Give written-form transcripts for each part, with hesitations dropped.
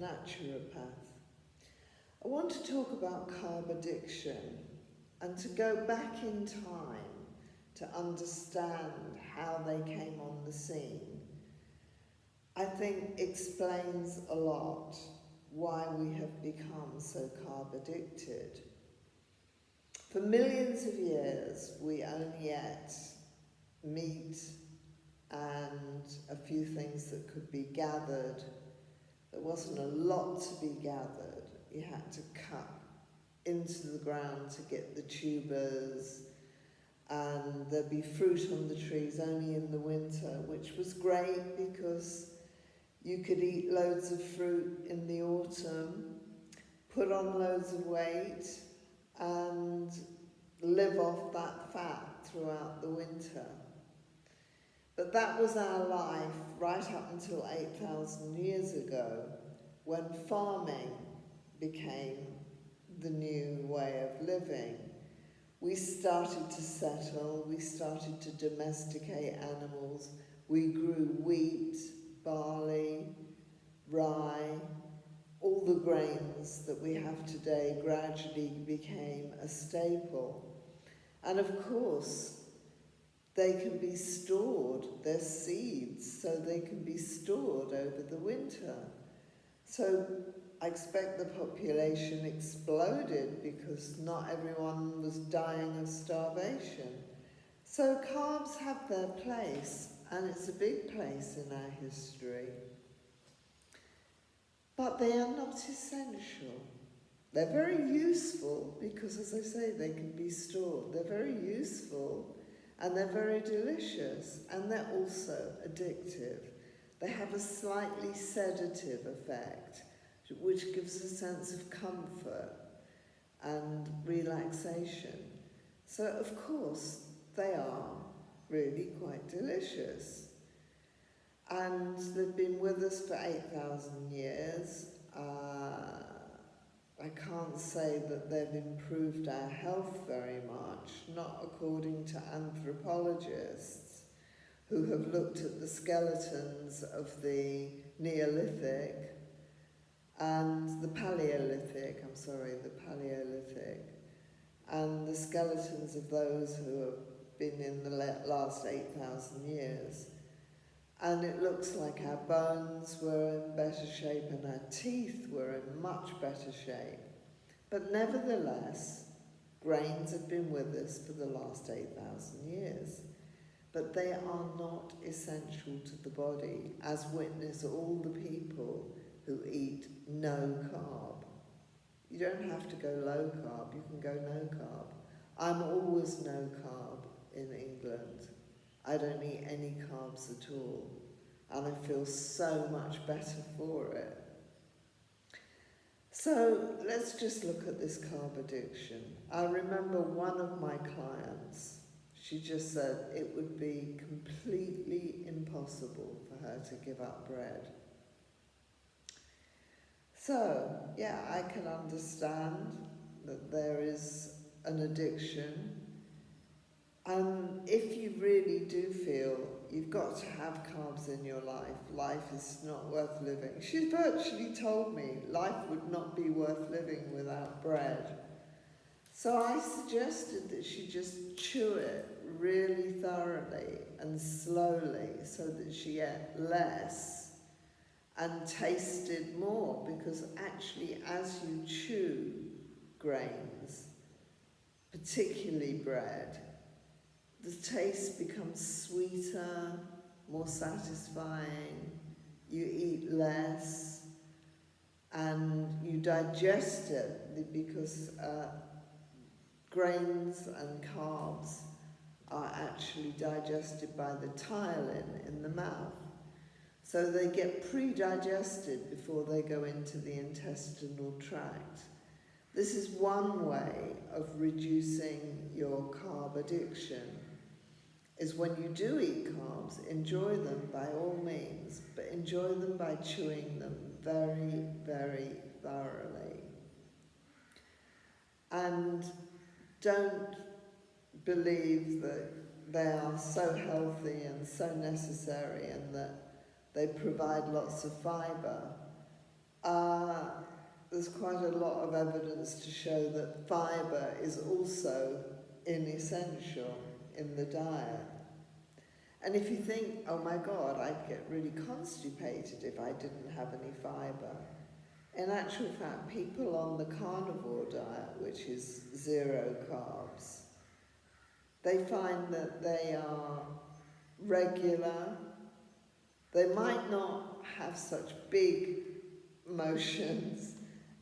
naturopath. I want to talk about carb addiction and to go back in time to understand how they came on the scene. I think explains a lot why we have become so carb addicted. For millions of years, we only ate meat and a few things that could be gathered. There wasn't a lot to be gathered. You had to cut into the ground to get the tubers, and there'd be fruit on the trees only in the winter, which was great because you could eat loads of fruit in the autumn, put on loads of weight, and live off that fat throughout the winter. But that was our life right up until 8,000 years ago, when farming became the new way of living. We started to settle, we started to domesticate animals, we grew wheat, barley, rye. All the grains that we have today gradually became a staple. And of course, they can be stored, they're seeds, so they can be stored over the winter. So I expect the population exploded because not everyone was dying of starvation. So carbs have their place, and it's a big place in our history. But they are not essential. They're very useful because, as I say, they can be stored. They're very useful and they're very delicious, and they're also addictive. They have a slightly sedative effect, which gives a sense of comfort and relaxation. So, of course, they are really quite delicious. And they've been with us for 8,000 years. I can't say that they've improved our health very much, not according to anthropologists who have looked at the skeletons of the Neolithic and the Paleolithic, and the skeletons of those who have been in the last 8,000 years. And it looks like our bones were in better shape and our teeth were in much better shape. But nevertheless, grains have been with us for the last 8,000 years. But they are not essential to the body, as witness all the people who eat no carb. You don't have to go low carb, you can go no carb. I'm always no carb in England. I don't eat any carbs at all, and I feel so much better for it. So let's just look at this carb addiction. I remember one of my clients, she just said it would be completely impossible for her to give up bread. So, yeah, I can understand that there is an addiction. And if you really do feel you've got to have carbs in your life, life is not worth living. She virtually told me life would not be worth living without bread. So I suggested that she just chew it really thoroughly and slowly so that she ate less and tasted more, because actually as you chew grains, particularly bread, the taste becomes sweeter, more satisfying, you eat less, and you digest it because grains and carbs are actually digested by the ptyalin in the mouth. So they get pre-digested before they go into the intestinal tract. This is one way of reducing your carb addiction, is when you do eat carbs, enjoy them by all means, but enjoy them by chewing them very, very thoroughly. And don't believe that they are so healthy and so necessary and that they provide lots of fibre. uh, there's quite a lot of evidence to show that fibre is also inessential in the diet. And if you think, oh my God, I'd get really constipated if I didn't have any fibre, in actual fact, people on the carnivore diet, which is 0 carbs, they find that they are regular. They might not have such big motions,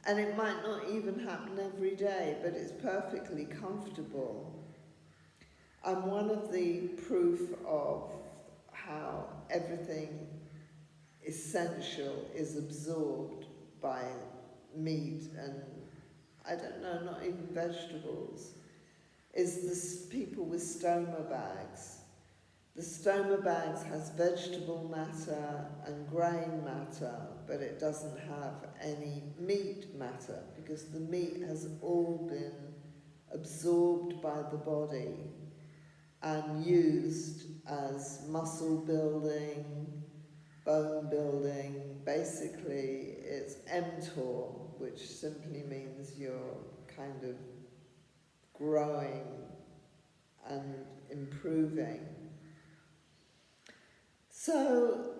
and it might not even happen every day, but it's perfectly comfortable. And one of the proof of how everything essential is absorbed by meat and, I don't know, not even vegetables, is this people with stoma bags. The stoma bags has vegetable matter and grain matter, but it doesn't have any meat matter because the meat has all been absorbed by the body and used as muscle building, bone building. Basically, it's mTOR, which simply means you're kind of growing and improving. So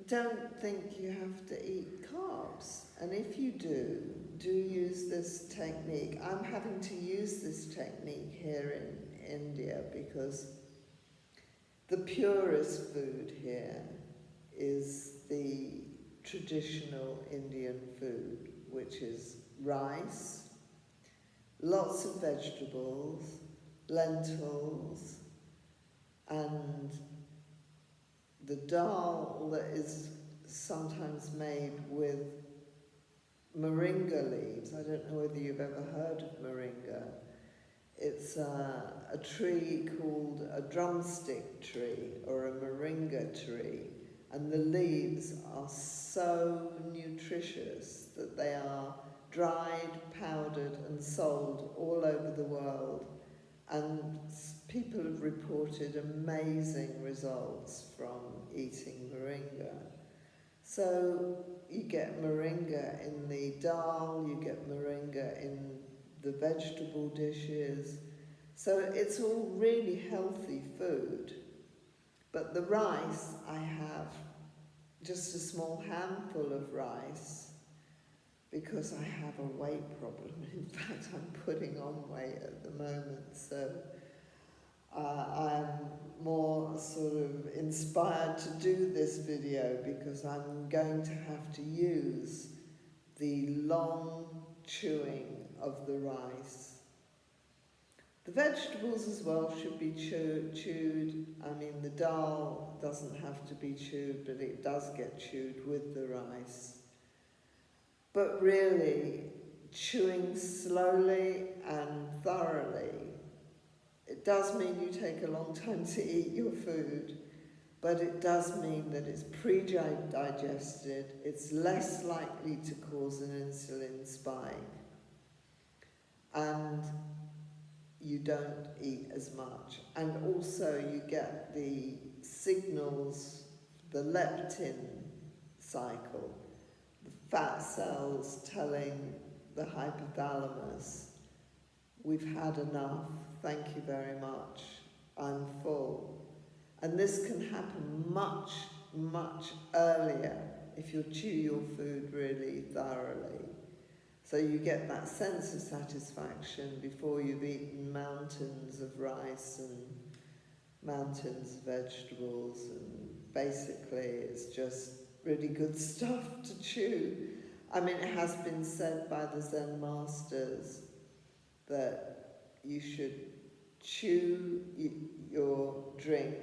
don't think you have to eat carbs. And if you do use this technique. I'm having to use this technique here in India because the purest food here is the traditional Indian food, which is rice, lots of vegetables, lentils, and the dal that is sometimes made with moringa leaves. I don't know whether you've ever heard of moringa. It's a tree called a drumstick tree or a moringa tree, and the leaves are so nutritious that they are dried, powdered and sold all over the world, and people have reported amazing results from eating moringa. So you get moringa in the dal, you get moringa in the vegetable dishes. So it's all really healthy food. But the rice, I have just a small handful of rice because I have a weight problem. In fact, I'm putting on weight at the moment, so I'm more sort of inspired to do this video because I'm going to have to use the long chewing of the rice. The vegetables as well should be chewed. I mean, the dal doesn't have to be chewed, but it does get chewed with the rice. But really, chewing slowly and thoroughly, it does mean you take a long time to eat your food, but it does mean that it's pre-digested, it's less likely to cause an insulin spike, and you don't eat as much. And also you get the signals, the leptin cycle, the fat cells telling the hypothalamus, we've had enough, thank you very much, I'm full. And this can happen much, much earlier if you chew your food really thoroughly. So you get that sense of satisfaction before you've eaten mountains of rice and mountains of vegetables, and basically it's just really good stuff to chew. I mean, it has been said by the Zen masters that you should chew your drink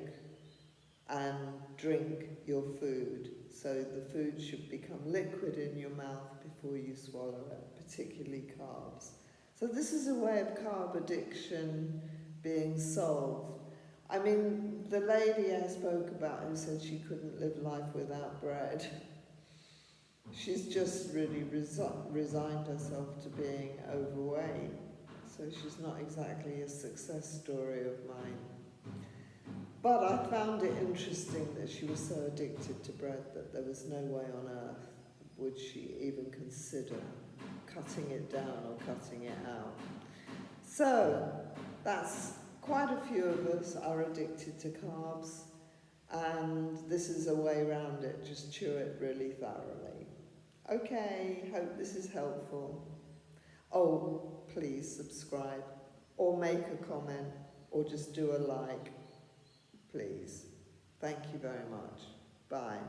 and drink your food. So the food should become liquid in your mouth before you swallow it, particularly carbs. So this is a way of carb addiction being solved. I mean, the lady I spoke about who said she couldn't live life without bread, she's just really resigned herself to being overweight. So she's not exactly a success story of mine. But I found it interesting that she was so addicted to bread that there was no way on earth would she even consider cutting it down or cutting it out? So that's quite a few of us are addicted to carbs, and this is a way around it. Just chew it really thoroughly. Okay, hope this is helpful. Oh, please subscribe or make a comment or just do a like, please. Thank you very much. Bye.